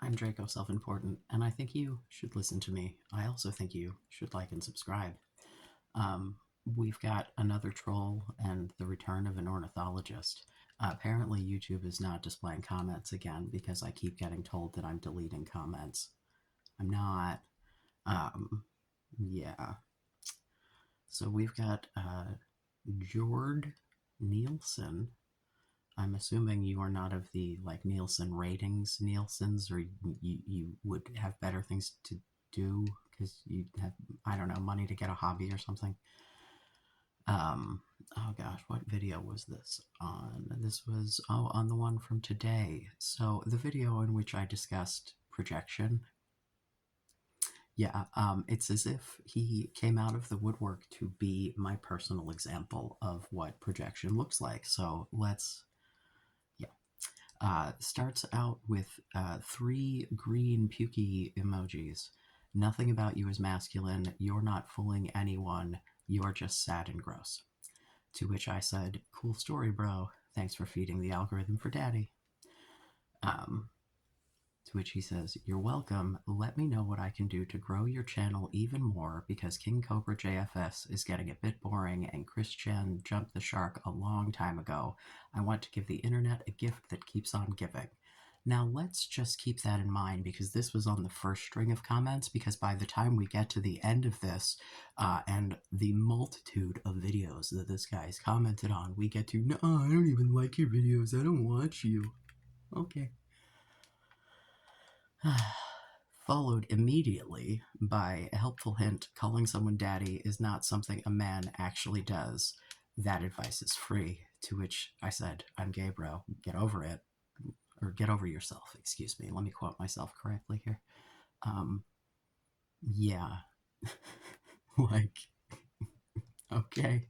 I'm Draco Self-Important, and I think you should listen to me. I also think you should like and subscribe. Um, we've got another troll and the return of an ornithologist. Apparently, YouTube is not displaying comments again because I keep getting told that I'm deleting comments. I'm not. Yeah. So we've got Jord Nielsen. I'm assuming you are not of the like Nielsen ratings, Nielsen's, or you would have better things to do because you have, I don't know, money to get a hobby or something. Um, oh gosh, what video was this on? This was, oh, on the one from today. So the video in which I discussed projection. Yeah, it's as if he came out of the woodwork to be my personal example of what projection looks like. So let's, yeah. Starts out with three green pukey emojis. Nothing about you is masculine. You're not fooling anyone. You're just sad and gross. To which I said, cool story, bro. Thanks for feeding the algorithm for daddy. Um, to which he says, you're welcome. Let me know what I can do to grow your channel even more because King Cobra JFS is getting a bit boring and Chris Chen jumped the shark a long time ago. I want to give the internet a gift that keeps on giving. Now let's just keep that in mind because this was on the first string of comments, because by the time we get to the end of this and the multitude of videos that this guy's commented on, we get to, no, I don't even like your videos. I don't watch you. Okay. Followed immediately by a helpful hint, calling someone daddy is not something a man actually does. That advice is free. To which I said, I'm gay, bro. Get over it. Or get over yourself, excuse me. Let me quote myself correctly here. Um, yeah. Like, okay.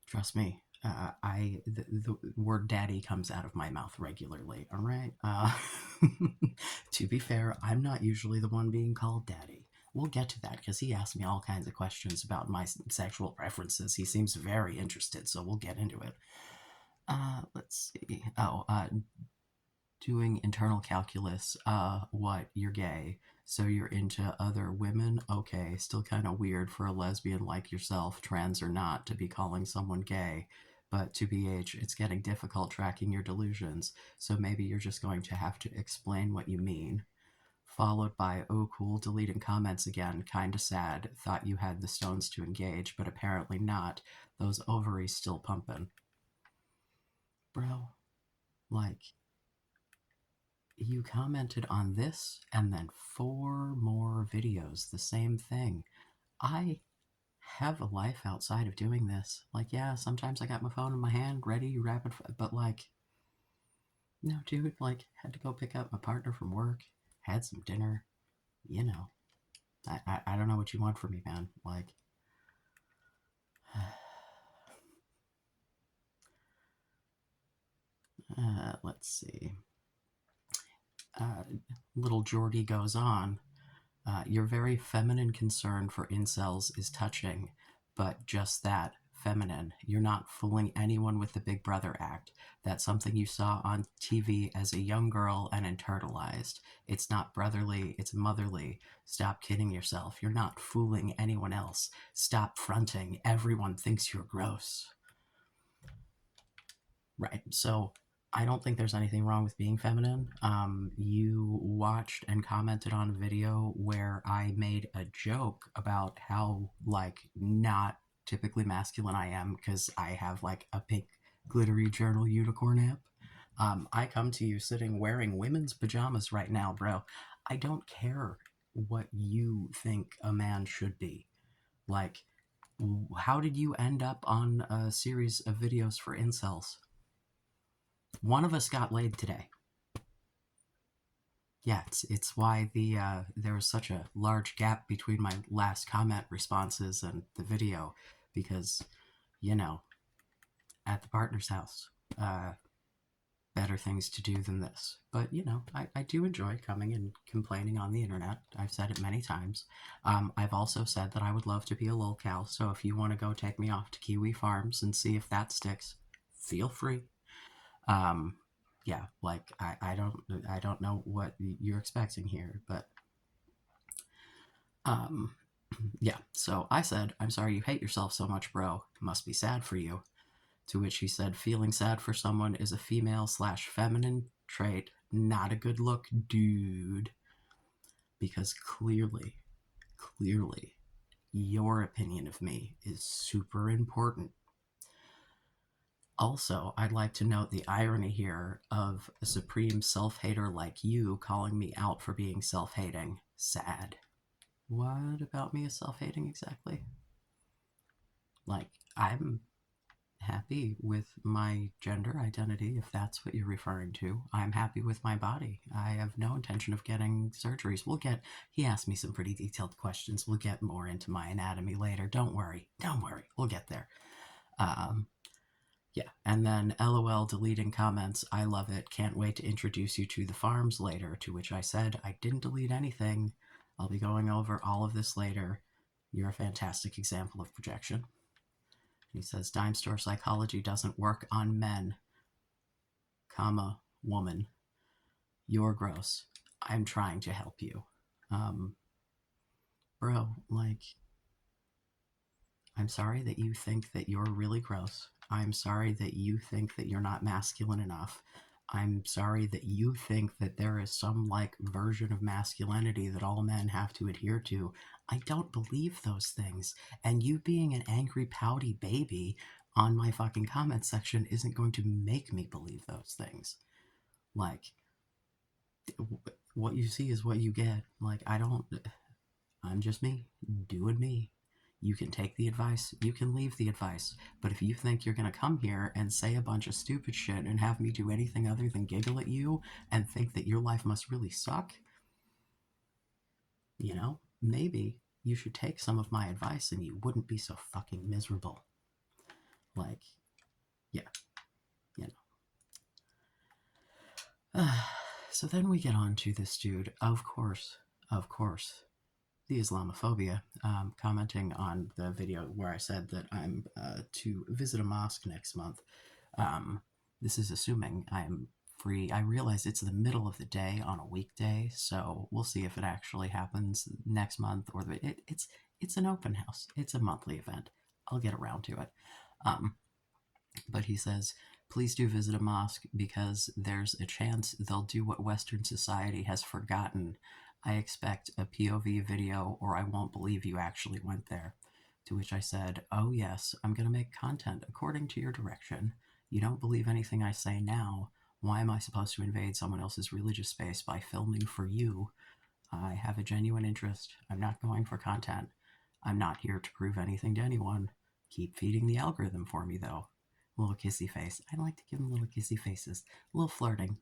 Trust me. The word daddy comes out of my mouth regularly, all right? To be fair, I'm not usually the one being called daddy. We'll get to that because he asked me all kinds of questions about my sexual preferences. He seems very interested, so we'll get into it. Let's see. Doing internal calculus. What? You're gay. So you're into other women? Okay, still kind of weird for a lesbian like yourself, trans or not, to be calling someone gay. But to BH, it's getting difficult tracking your delusions, so maybe you're just going to have to explain what you mean. Followed by, oh cool, deleting comments again, kinda sad, thought you had the stones to engage, but apparently not. Those ovaries still pumping. Bro, like, you commented on this and then 4 more videos, the same thing. I have a life outside of doing this. Like, yeah, sometimes I got my phone in my hand, ready, but like, no, dude, like, had to go pick up my partner from work, had some dinner, you know. I don't know what you want from me, man. Like, let's see. Uh, little Geordie goes on. Your very feminine concern for incels is touching, but just that, feminine. You're not fooling anyone with the Big Brother act. That's something you saw on TV as a young girl and internalized. It's not brotherly, it's motherly. Stop kidding yourself. You're not fooling anyone else. Stop fronting. Everyone thinks you're gross. Right. So I don't think there's anything wrong with being feminine. You watched and commented on a video where I made a joke about how, like, not typically masculine I am because I have, like, a pink glittery journal unicorn app. I come to you sitting wearing women's pajamas right now, bro. I don't care what you think a man should be. Like, how did you end up on a series of videos for incels? One of us got laid today. Yeah, it's why there was such a large gap between my last comment responses and the video, because, you know, at the partner's house, better things to do than this. But, you know, I do enjoy coming and complaining on the internet. I've said it many times. I've also said that I would love to be a lolcow, so if you want to go take me off to Kiwi Farms and see if that sticks, feel free. Um, yeah, like I don't know what you're expecting here, but um, yeah. So I said, I'm sorry you hate yourself so much, bro. Must be sad for you. To which he said, feeling sad for someone is a female slash feminine trait, not a good look, dude. Because clearly, your opinion of me is super important. Also, I'd like to note the irony here of a supreme self-hater like you calling me out for being self-hating. Sad. What about me is self-hating exactly? Like, I'm happy with my gender identity, if that's what you're referring to. I'm happy with my body. I have no intention of getting surgeries. He asked me some pretty detailed questions. We'll get more into my anatomy later. Don't worry. We'll get there. Um, yeah. And then LOL deleting comments. I love it. Can't wait to introduce you to the farms later. To which I said, I didn't delete anything. I'll be going over all of this later. You're a fantastic example of projection. He says, dime store psychology doesn't work on men, comma, woman. You're gross. I'm trying to help you. Um, bro, like, I'm sorry that you think that you're really gross. I'm sorry that you think that you're not masculine enough. I'm sorry that you think that there is some like version of masculinity that all men have to adhere to. I don't believe those things. And you being an angry, pouty baby on my fucking comment section isn't going to make me believe those things. Like, what you see is what you get. Like, I'm just me, doing me. You can take the advice, you can leave the advice. But if you think you're going to come here and say a bunch of stupid shit and have me do anything other than giggle at you and think that your life must really suck, maybe you should take some of my advice and you wouldn't be so fucking miserable. Like, yeah, you know. So then we get on to this dude, of course, the Islamophobia, commenting on the video where I said that I'm to visit a mosque next month. Um, this is assuming I'm free. I realize it's the middle of the day on a weekday, so we'll see if it actually happens next month or it's an open house. It's a monthly event. I'll get around to it. But he says, please do visit a mosque because there's a chance they'll do what Western society has forgotten. I expect a POV video or I won't believe you actually went there. To which I said, oh yes, I'm going to make content according to your direction. You don't believe anything I say now. Why am I supposed to invade someone else's religious space by filming for you? I have a genuine interest. I'm not going for content. I'm not here to prove anything to anyone. Keep feeding the algorithm for me, though. Little kissy face. I like to give them little kissy faces. A little flirting,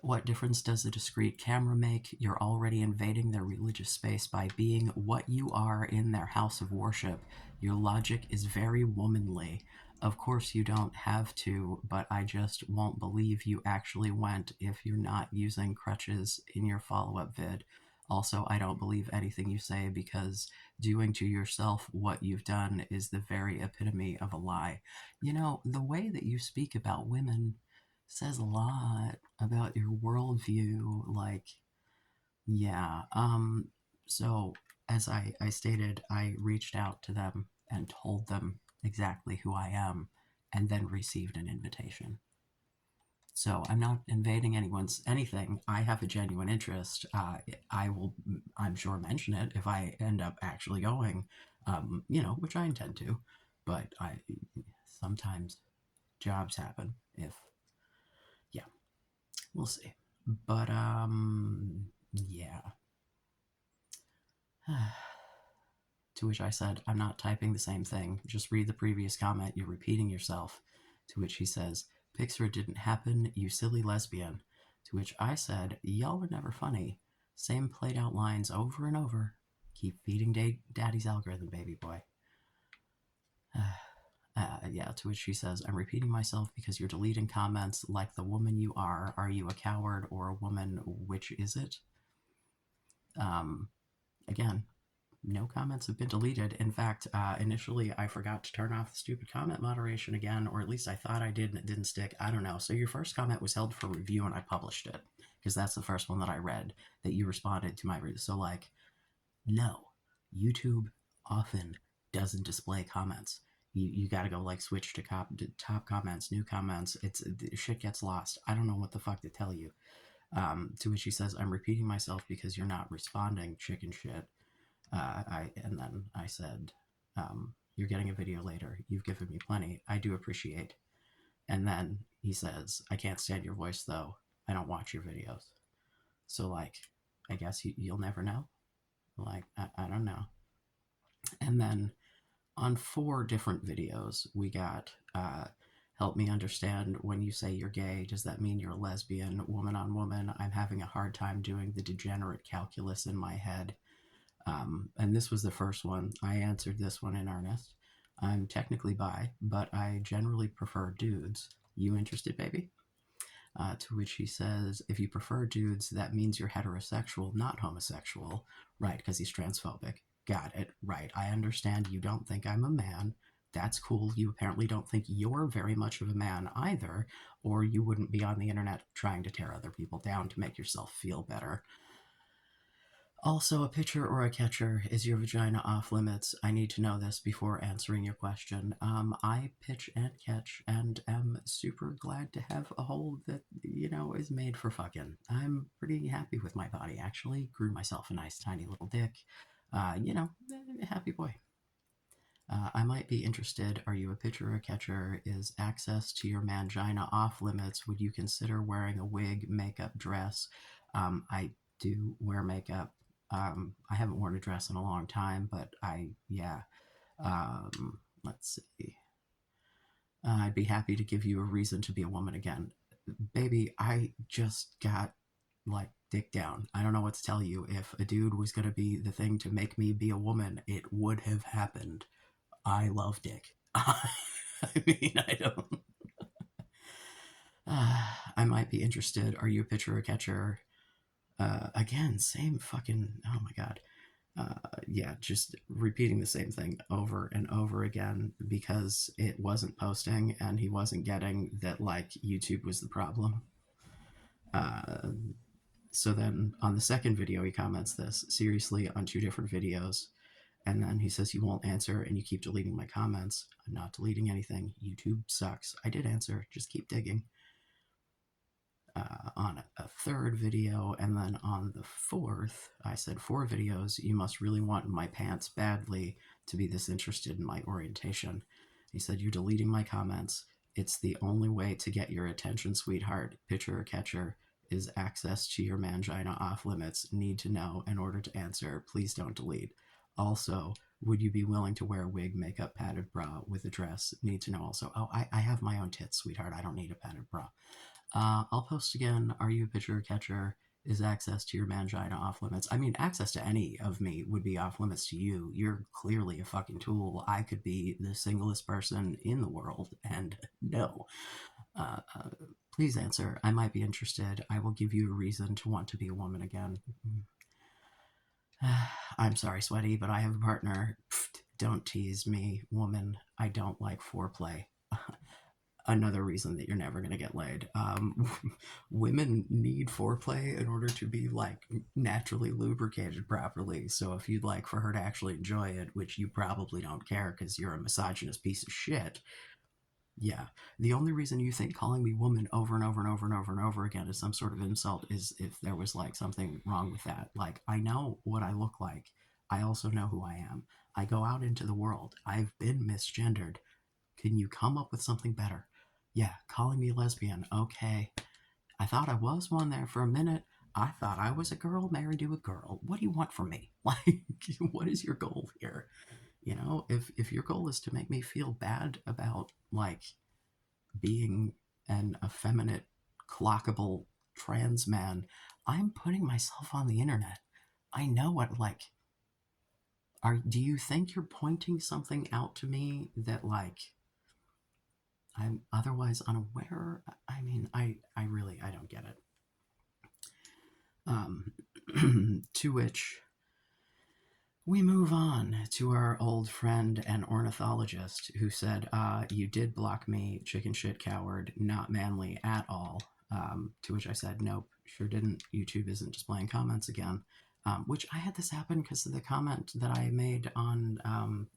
What difference does a discreet camera make? You're already invading their religious space by being what you are in their house of worship. Your logic is very womanly. Of course you don't have to, but I just won't believe you actually went if you're not using crutches in your follow-up vid. Also, I don't believe anything you say because doing to yourself what you've done is the very epitome of a lie. The way that you speak about women says a lot about your worldview. Like, yeah. So as I stated, I reached out to them and told them exactly who I am and then received an invitation. So I'm not invading anyone's anything. I have a genuine interest. I will, I'm sure, mention it if I end up actually going, which I intend to. But I sometimes jobs happen. If yeah, we'll see. But yeah. To which I said, I'm not typing the same thing. Just read the previous comment. You're repeating yourself. To which he says, Pixar didn't happen, you silly lesbian. To which I said, y'all were never funny. Same played out lines over and over. Keep feeding daddy's algorithm, baby boy. Yeah, to which she says, I'm repeating myself because you're deleting comments like the woman you are. Are you a coward or a woman? Which is it? Again, no comments have been deleted. In fact, initially I forgot to turn off the stupid comment moderation again, or at least I thought I did and it didn't stick. I don't know. So your first comment was held for review and I published it because that's the first one that I read that you responded to my review. So, like, no, YouTube often doesn't display comments. You got to go like switch to top comments, new comments. It's shit gets lost. I don't know what the fuck to tell you. To which he says, "I'm repeating myself because you're not responding, chicken shit." And then I said, "You're getting a video later. You've given me plenty. I do appreciate." And then he says, "I can't stand your voice though. I don't watch your videos." So, like, I guess you'll never know. Like, I don't know. And then on 4 different videos, we got help me understand when you say you're gay, does that mean you're a lesbian? Woman on woman, I'm having a hard time doing the degenerate calculus in my head. And this was the first one. I answered this one in earnest. I'm technically bi, but I generally prefer dudes. You interested, baby? To which he says, if you prefer dudes, that means you're heterosexual, not homosexual. Right, because he's transphobic. Got it. Right. I understand you don't think I'm a man. That's cool. You apparently don't think you're very much of a man either, or you wouldn't be on the internet trying to tear other people down to make yourself feel better. Also, a pitcher or a catcher, is your vagina off limits? I need to know this before answering your question. I pitch and catch and am super glad to have a hole that, is made for fucking. I'm pretty happy with my body, actually. Grew myself a nice tiny little dick. Happy boy. I might be interested. Are you a pitcher or a catcher? Is access to your mangina off limits? Would you consider wearing a wig, makeup, dress? I do wear makeup. I haven't worn a dress in a long time, but yeah. Let's see. I'd be happy to give you a reason to be a woman again. Baby, I just got, like, dick down. I don't know what to tell you. If a dude was going to be the thing to make me be a woman, it would have happened. I love dick. I mean, I don't. I might be interested. Are you a pitcher or a catcher? Again, same fucking. Oh my god. Yeah, just repeating the same thing over and over again because it wasn't posting and he wasn't getting that, like, YouTube was the problem. Uh, so then on the second video, he comments this seriously on 2 different videos. And then he says, you won't answer and you keep deleting my comments. I'm not deleting anything. YouTube sucks. I did answer. Just keep digging. On a third video, and then on the fourth, I said 4 videos. You must really want my pants badly to be this interested in my orientation. He said, you're deleting my comments. It's the only way to get your attention, sweetheart. Pitcher or catcher. Is access to your mangina off limits? Need to know in order to answer. Please don't delete. Also, would you be willing to wear a wig, makeup, padded bra with a dress? Need to know also. Oh, I have my own tits, sweetheart. I don't need a padded bra. I'll post again. Are you a pitcher or catcher? Is access to your mangina off limits? I mean, access to any of me would be off limits to you. You're clearly a fucking tool. I could be the singlest person in the world, and no. Please answer. I might be interested. I will give you a reason to want to be a woman again. I'm sorry, sweaty, but I have a partner. Pfft, don't tease me, woman. I don't like foreplay. Another reason that you're never going to get laid. Women need foreplay in order to be, like, naturally lubricated properly. So if you'd like for her to actually enjoy it, which you probably don't care because you're a misogynist piece of shit, yeah. The only reason you think calling me woman over and over and over and over and over again is some sort of insult is if there was, like, something wrong with that. Like, I know what I look like. I also know who I am. I go out into the world. I've been misgendered. Can you come up with something better? Yeah, calling me a lesbian. Okay. I thought I was one there for a minute. I thought I was a girl married to a girl. What do you want from me? Like, what is your goal here? If your goal is to make me feel bad about, like, being an effeminate, clockable trans man, I'm putting myself on the internet. I know what, like, do you think you're pointing something out to me that, like, I'm otherwise unaware? I mean, I really, I don't get it. To which We move on to our old friend and ornithologist who said, you did block me, chicken shit coward, not manly at all. To which I said, nope, sure didn't. YouTube isn't displaying comments again. Which I had this happen because of the comment that I made on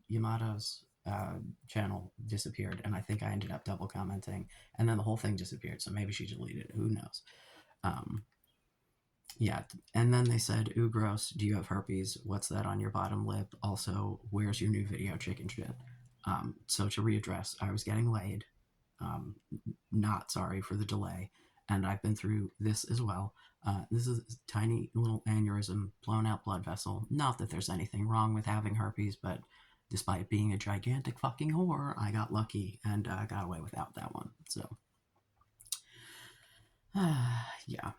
Yamato's channel disappeared, and I think I ended up double commenting, and then the whole thing disappeared, so maybe she deleted it. Who knows? Um, yeah, and then they said, ooh, gross, do you have herpes? What's that on your bottom lip? Also, where's your new video, chicken shit? So to readdress, I was getting laid. Um, Not sorry for the delay. And I've been through this as well. This is a tiny little aneurysm, blown out blood vessel. Not that there's anything wrong with having herpes, but despite being a gigantic fucking whore, I got lucky and got away without that one. So yeah.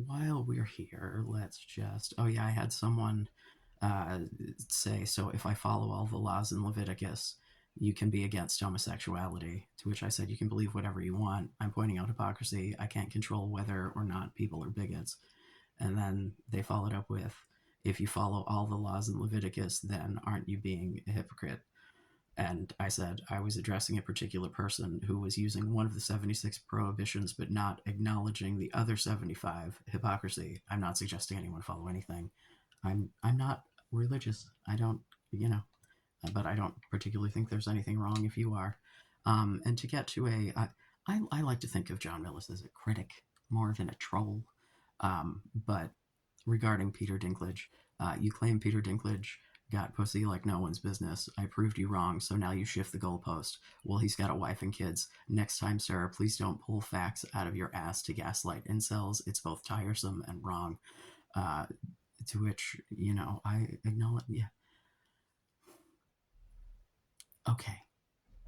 While we're here, let's just. Oh yeah, I had someone say, so if I follow all the laws in Leviticus, you can be against homosexuality. To which I said, you can believe whatever you want. I'm pointing out hypocrisy. I can't control whether or not people are bigots. And then they followed up with, if you follow all the laws in Leviticus, then aren't you being a hypocrite? And I said I was addressing a particular person who was using one of the 76 prohibitions but not acknowledging the other 75. Hypocrisy. I'm not suggesting anyone follow anything. I'm not religious. I don't, you know, but I don't particularly think there's anything wrong if you are. And to get to I like to think of John Millis as a critic more than a troll. But regarding Peter Dinklage, you claim Peter Dinklage got pussy like no one's business. I proved you wrong, so now you shift the goalpost. Well, he's got a wife and kids. Next time, Sarah, please don't pull facts out of your ass to gaslight incels. It's both tiresome and wrong. Uh, to which, I acknowledge, yeah. Okay,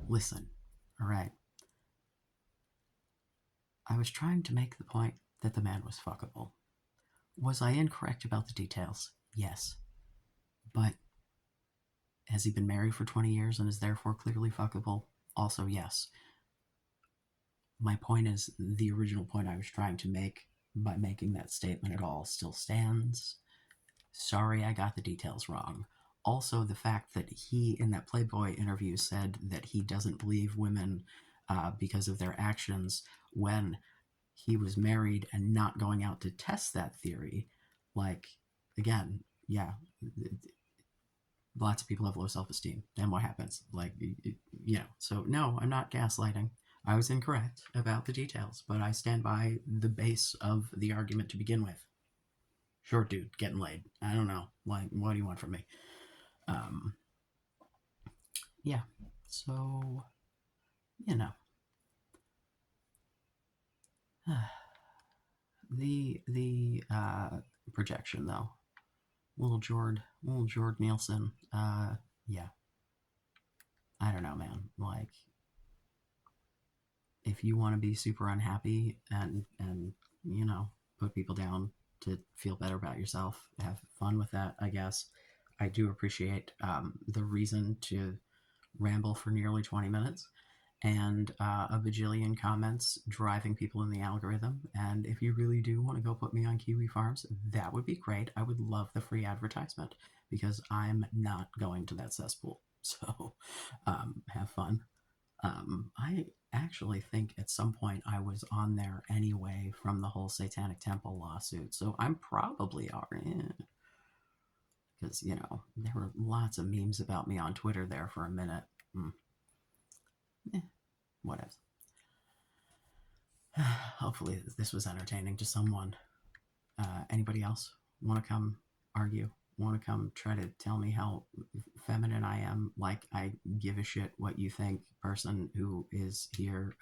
listen, all right. I was trying to make the point that the man was fuckable. Was I incorrect about the details? Yes. But has he been married for 20 years and is therefore clearly fuckable? Also, yes. My point is, the original point I was trying to make by making that statement at all still stands. Sorry I got the details wrong. Also, the fact that he, in that Playboy interview, said that he doesn't believe women because of their actions when he was married and not going out to test that theory. Like, again, yeah, lots of people have low self-esteem. Then what happens? Like, so no, I'm not gaslighting. I was incorrect about the details, but I stand by the base of the argument to begin with. Short dude getting laid. I don't know. Like, what do you want from me? Um, yeah. So, you know, the projection though, little Jord Nielsen. Yeah. I don't know, man. Like, if you want to be super unhappy and put people down to feel better about yourself, have fun with that, I guess. I do appreciate the reason to ramble for nearly 20 minutes and a bajillion comments driving people in the algorithm. And if you really do want to go put me on Kiwi Farms, that would be great. I would love the free advertisement because I'm not going to that cesspool. So have fun. I actually think at some point I was on there anyway from the whole Satanic Temple lawsuit, so I'm probably already, because there were lots of memes about me on Twitter there for a minute. Eh, whatever. Hopefully this was entertaining to someone. Anybody else want to come argue? Want to come try to tell me how feminine I am? Like I give a shit what you think, person who is here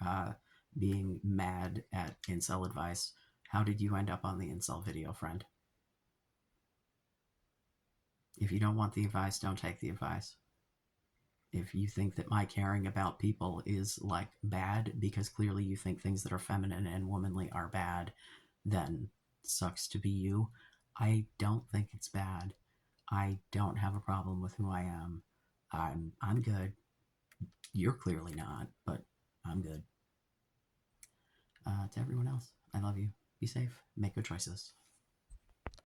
being mad at incel advice. How did you end up on the incel video, friend? If you don't want the advice, don't take the advice. If you think that my caring about people is like bad because clearly you think things that are feminine and womanly are bad, then sucks to be you. I don't think it's bad. I don't have a problem with who I am. I'm good. You're clearly not, but I'm good. To everyone else, I love you. Be safe. Make good choices.